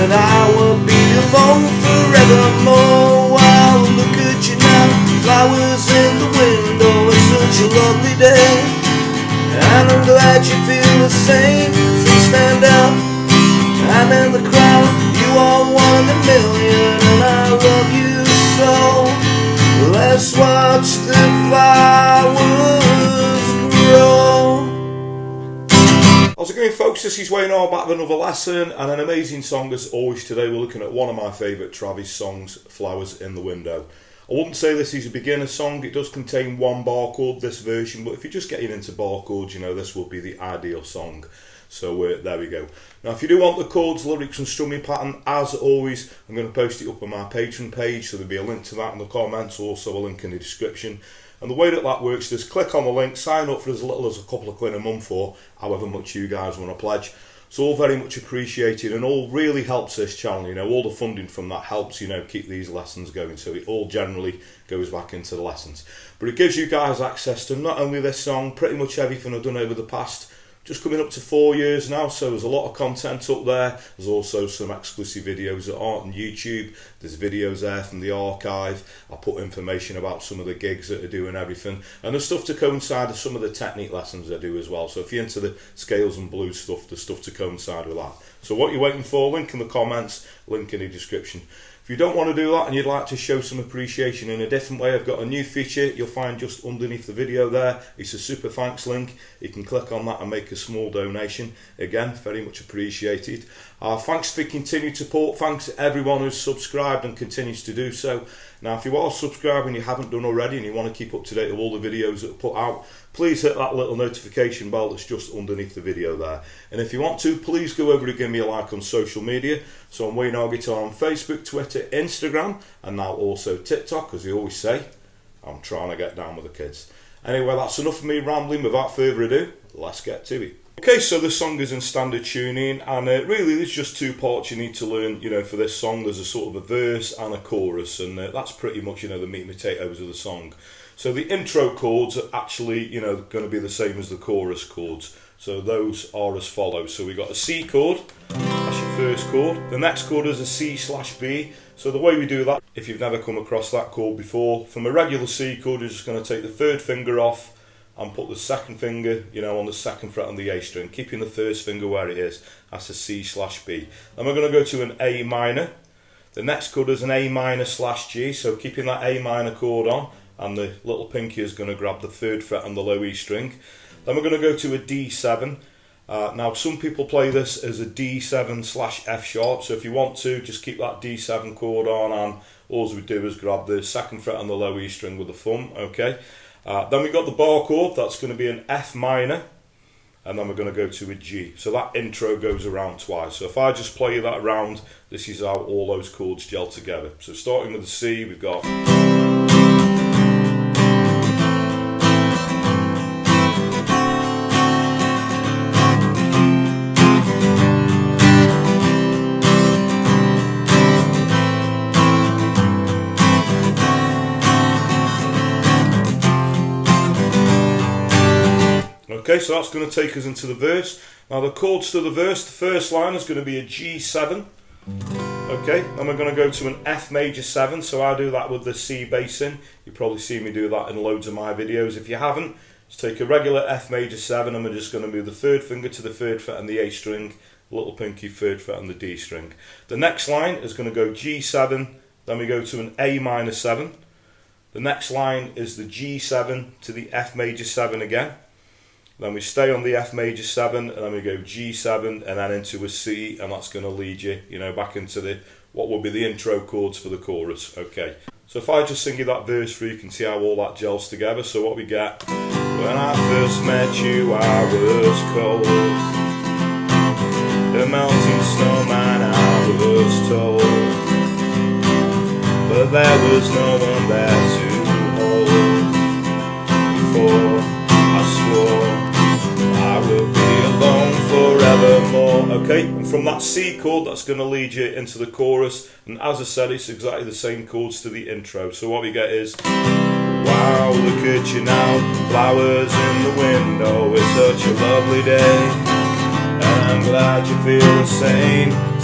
and I will be alone forevermore. Wow, look at you now, flowers in the window, it's such a lovely day, and I'm glad you feel the same. So stand out, I'm in the crowd, you are one in a million, and I love you so. Let's watch the flowers grow. How's it going, folks? This is Wayne R, back with another lesson and an amazing song as always. Today we're looking at one of my favourite Travis songs, Flowers in the Window. I wouldn't say this is a beginner song. It does contain one bar chord, this version, but if you're just getting into bar chords, you know, this would be the ideal song. So there we go. Now, if you do want the chords, lyrics and strumming pattern, as always, I'm going to post it up on my Patreon page, so there'll be a link to that in the comments, also a link in the description. And the way that works is click on the link, sign up for as little as a couple of quid a month, or however much you guys want to pledge. It's all very much appreciated and all really helps this channel. You know, all the funding from that helps, you know, keep these lessons going. So it all generally goes back into the lessons. But it gives you guys access to not only this song, pretty much everything I've done over the past, just coming up to 4 years now, so there's a lot of content up there. There's also some exclusive videos that aren't on YouTube. There's videos there from the archive. I put information about some of the gigs that I do and everything. And there's stuff to coincide with some of the technique lessons I do as well. So if you're into the scales and blues stuff, there's stuff to coincide with that. So what you're waiting for, link in the comments, link in the description. If you don't want to do that and you'd like to show some appreciation in a different way, I've got a new feature you'll find just underneath the video there. It's a super thanks link. You can click on that and make a small donation. Again, very much appreciated. Thanks for continued support. Thanks to everyone who's subscribed and continues to do so. Now, if you are subscribed and you haven't done already and you want to keep up to date with all the videos that are put out, please hit that little notification bell that's just underneath the video there. And if you want to, please go over and give me a like on social media. So I'm Wayne R Guitar on Facebook, Twitter, Instagram, and now also TikTok, as you always say. I'm trying to get down with the kids. Anyway, that's enough of me rambling. Without further ado, let's get to it. Okay, so the song is in standard tuning, and really there's just two parts you need to learn, you know, for this song. There's a sort of a verse and a chorus, and that's pretty much, you know, the meat and potatoes of the song. So the intro chords are actually, you know, going to be the same as the chorus chords. So those are as follows. So we got a C chord, that's your first chord. The next chord is a C/B. So the way we do that, if you've never come across that chord before, from a regular C chord, you're just going to take the third finger off and put the second finger, you know, on the second fret on the A string, keeping the first finger where it is. That's a C/B. Then we're going to go to an A minor. The next chord is an A minor/G, so keeping that A minor chord on, and the little pinky is going to grab the third fret on the low E string. Then we're going to go to a D7. Now, some people play this as a D7/F sharp, so if you want to, just keep that D7 chord on, and all we do is grab the second fret on the low E string with the thumb, okay? Then we've got the bar chord, that's going to be an F minor, and then we're going to go to a G. So that intro goes around twice. So if I just play that around, this is how all those chords gel together. So starting with the C, we've got... Okay, so that's going to take us into the verse. Now the chords to the verse, the first line is going to be a G7. Okay, then we're going to go to an F major 7, so I do that with the C bass in. You've probably seen me do that in loads of my videos. If you haven't, just take a regular F major 7 and we're just going to move the third finger to the third fret on the A string, little pinky third fret on the D string. The next line is going to go G7, then we go to an A minor 7. The next line is the G7 to the F major 7 again. Then we stay on the F major 7, and then we go G7 and then into a C, and that's going to lead you, you know, back into the what will be the intro chords for the chorus. Okay, so if I just sing you that verse through, you can see how all that gels together. So what we get: when I first met you, I was cold, the melting snowman I was told, but there was no one there to hold before I swore I will be alone forevermore. Okay, and from that C chord, that's going to lead you into the chorus. And as I said, it's exactly the same chords to the intro. So what we get is, wow, look at you now, flowers in the window, it's such a lovely day, and I'm glad you feel the same.